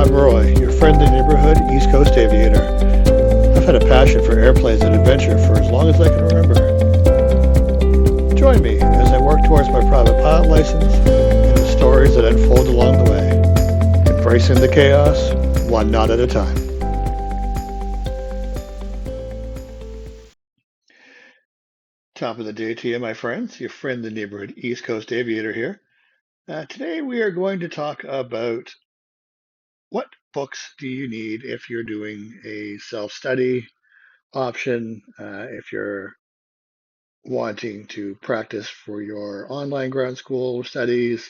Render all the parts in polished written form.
I'm Roy, your friendly neighborhood East Coast aviator. I've had a passion for airplanes and adventure for as long as I can remember. Join me as I work towards my private pilot license and the stories that unfold along the way, embracing the chaos, one knot at a time. Top of the day to you, my friends. Your friend, the neighborhood East Coast aviator here. Today we are going to talk about what books do you need if you're doing a self-study option, if you're wanting to practice for your online ground school studies,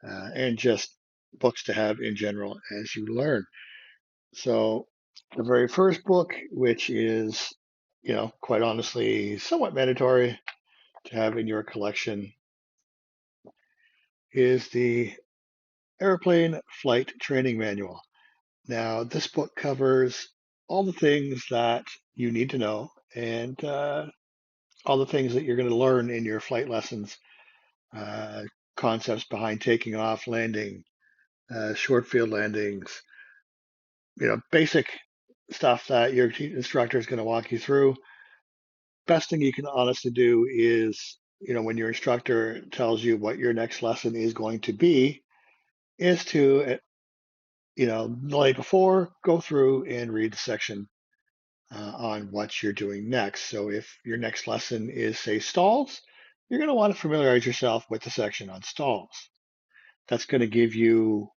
and just books to have in general as you learn. So, the very first book, which is, quite honestly, somewhat mandatory to have in your collection, is the Airplane Flight Training Manual. Now, this book covers all the things that you need to know and all the things that you're going to learn in your flight lessons, uh, concepts behind taking off, landing, short field landings, basic stuff that your instructor is going to walk you through. Best thing you can honestly do is, when your instructor tells you what your next lesson is going to be, is to, the night before, go through and read the section on what you're doing next. So if your next lesson is, say, stalls, you're going to want to familiarize yourself with the section on stalls. That's going to give you,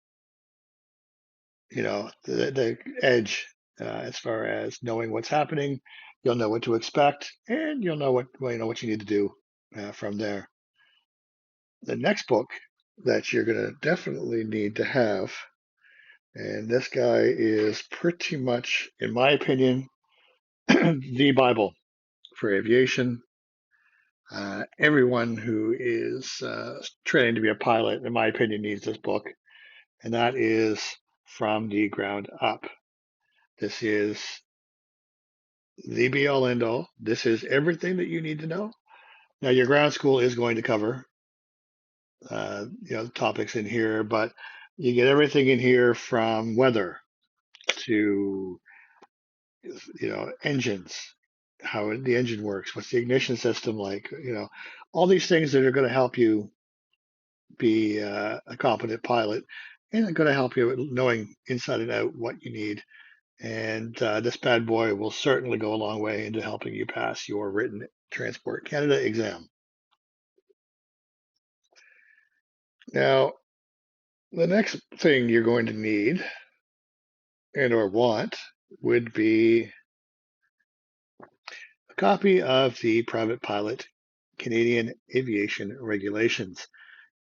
the edge as far as knowing what's happening. You'll know what to expect, and you'll know what you need to do from there. The next book that you're going to definitely need to have, and this guy is pretty much, in my opinion, the Bible for aviation. Everyone who is training to be a pilot, in my opinion, needs this book, and that is From the Ground Up. This is the be all end all. This is everything that you need to know. Now, your ground school is going to cover, the topics in here, but you get everything in here from weather to, engines, how the engine works, what's the ignition system like, all these things that are going to help you be a competent pilot and going to help you with knowing inside and out what you need. And this bad boy will certainly go a long way into helping you pass your written Transport Canada exam. Now, the next thing you're going to need and or want would be a copy of the Private Pilot Canadian Aviation Regulations.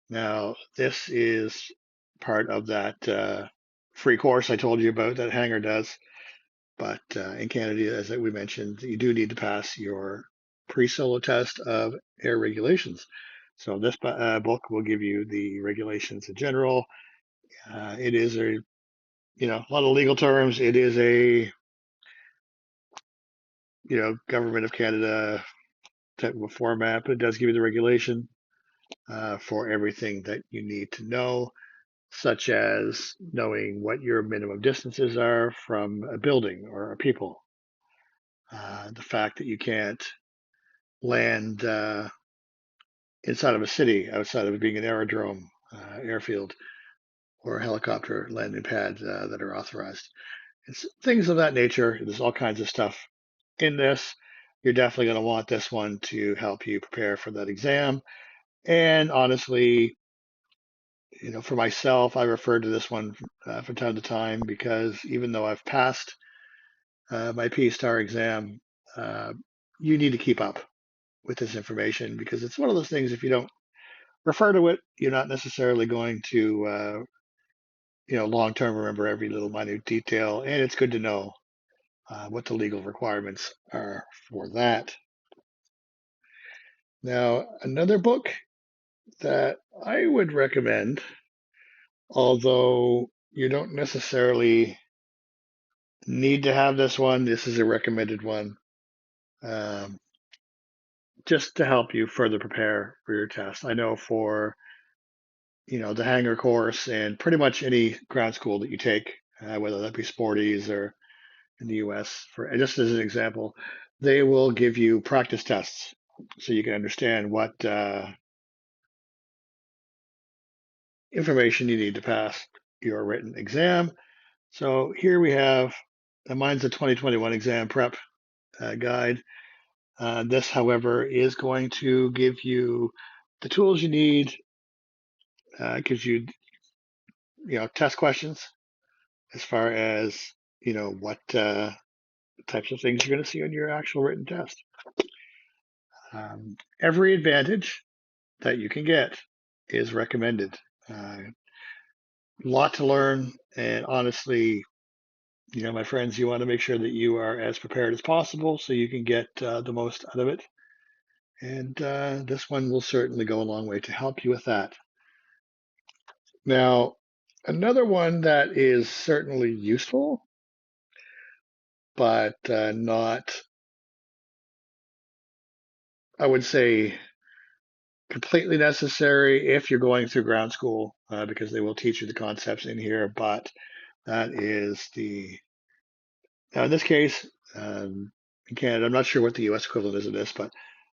Now, this is part of that free course I told you about that Hangar does. But in Canada, as we mentioned, you do need to pass your pre-solo test of air regulations. So this book will give you the regulations in general. It is a lot of legal terms. It is a, Government of Canada type of a format, but it does give you the regulation for everything that you need to know, such as knowing what your minimum distances are from a building or a people. The fact that you can't land inside of a city outside of it being an aerodrome, airfield, or a helicopter landing pad that are authorized. It's things of that nature. There's all kinds of stuff in this. You're definitely going to want this one to help you prepare for that exam. And honestly, for myself, I refer to this one from time to time because even though I've passed my P-STAR exam, you need to keep up with this information because it's one of those things, if you don't refer to it, you're not necessarily going to, long term remember every little minute detail. And it's good to know what the legal requirements are for that. Now, another book that I would recommend, although you don't necessarily need to have this one, this is a recommended one, um, just to help you further prepare for your test. I know for the hangar course and pretty much any ground school that you take, whether that be Sporties or in the US, for just as an example, they will give you practice tests so you can understand what information you need to pass your written exam. So here we have, mine's a 2021 exam prep guide. This, however, is going to give you the tools you need, gives you, test questions as far as, what types of things you're going to see on your actual written test. Every advantage that you can get is recommended. A lot to learn, and honestly, my friends, you want to make sure that you are as prepared as possible so you can get the most out of it. And this one will certainly go a long way to help you with that. Now, another one that is certainly useful, but not, I would say, completely necessary if you're going through ground school, because they will teach you the concepts in here. But that is now in this case, in Canada, I'm not sure what the US equivalent is of this, but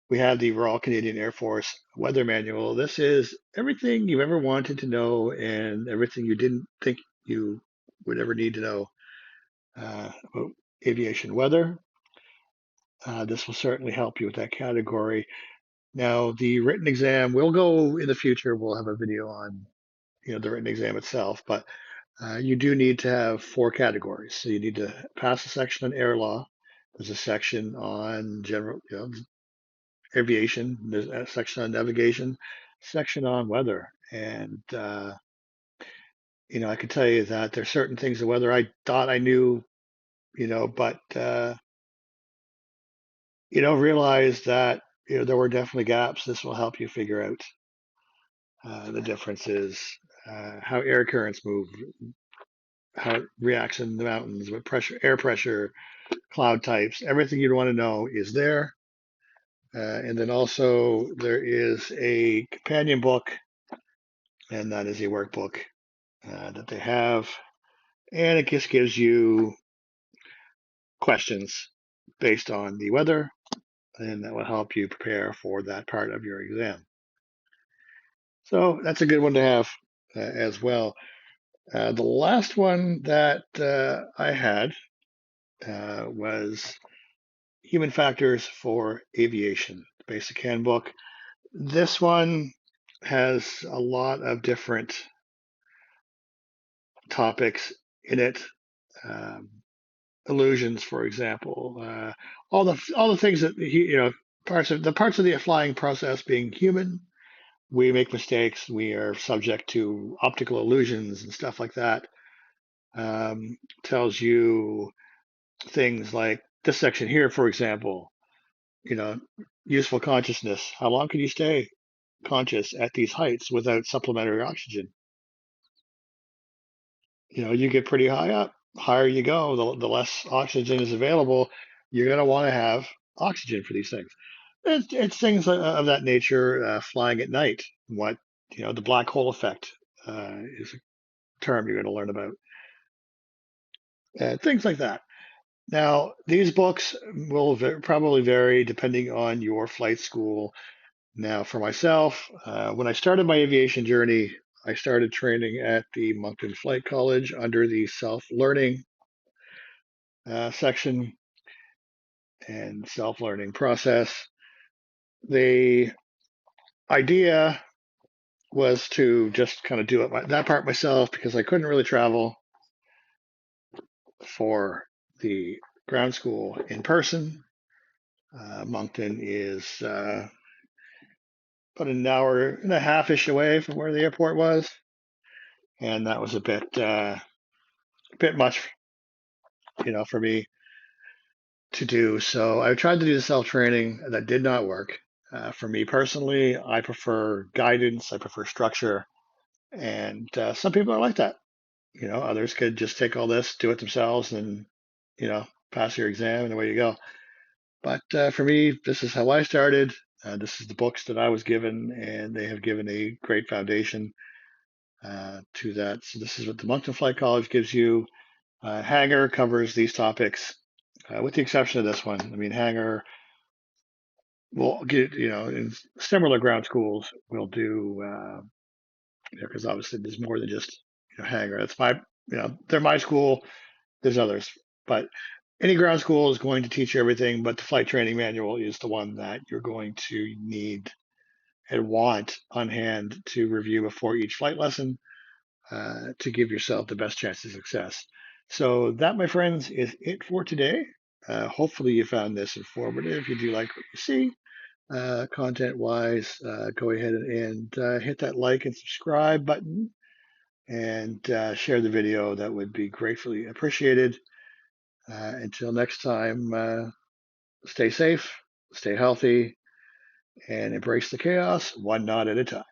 we have the Royal Canadian Air Force Weather Manual. This is everything you ever wanted to know and everything you didn't think you would ever need to know about aviation weather. This will certainly help you with that category. Now, the written exam will go in the future. We'll have a video on the written exam itself, but you do need to have 4 categories. So you need to pass a section on air law. There's a section on general, aviation. There's a section on navigation, section on weather, and I can tell you that there's certain things in weather I thought I knew, but realize that there were definitely gaps. This will help you figure out the differences, how air currents move, how it reacts in the mountains, what pressure, air pressure, cloud types, everything you'd want to know is there. And then also there is a companion book, and that is a workbook that they have. And it just gives you questions based on the weather, and that will help you prepare for that part of your exam. So that's a good one to have as well. The last one that I had was Human Factors for Aviation, basic handbook. This one has a lot of different topics in it. Um, Illusions, for example, all the things that parts of the flying process being human. We make mistakes. We are subject to optical illusions and stuff like that. Tells you things like this section here, for example, you know, useful consciousness. How long can you stay conscious at these heights without supplementary oxygen? You get pretty high up. Higher you go, the less oxygen is available. You're going to want to have oxygen for these things. It's things of that nature. Flying at night, what the black hole effect is a term you're going to learn about. Things like that. Now, these books will probably vary depending on your flight school. Now, for myself, when I started my aviation journey, I started training at the Moncton Flight College under the self-learning section and self-learning process. The idea was to just kind of do that part myself because I couldn't really travel for the ground school in person. Moncton is about an hour and a half-ish away from where the airport was, and that was a bit much, for me to do. So I tried to do the self-training. That did not work. For me personally, I prefer guidance. I prefer structure, and some people are like that. Others could just take all this, do it themselves, and pass your exam, and away you go. But for me, this is how I started. This is the books that I was given, and they have given a great foundation. to that. So this is what the Moncton Flight College gives you. Hangar covers these topics, with the exception of this one. I mean, Hangar will get, in similar ground schools, we'll do, because obviously there's more than just, Hangar. That's they're my school. There's others, but any ground school is going to teach you everything. But the flight training manual is the one that you're going to need and want on hand to review before each flight lesson, to give yourself the best chance of success. So that, my friends, is it for today. Hopefully you found this informative. If you do like what you see, content wise, go ahead and hit that like and subscribe button, and share the video. That would be gratefully appreciated. Until next time, stay safe, stay healthy, and embrace the chaos one knot at a time.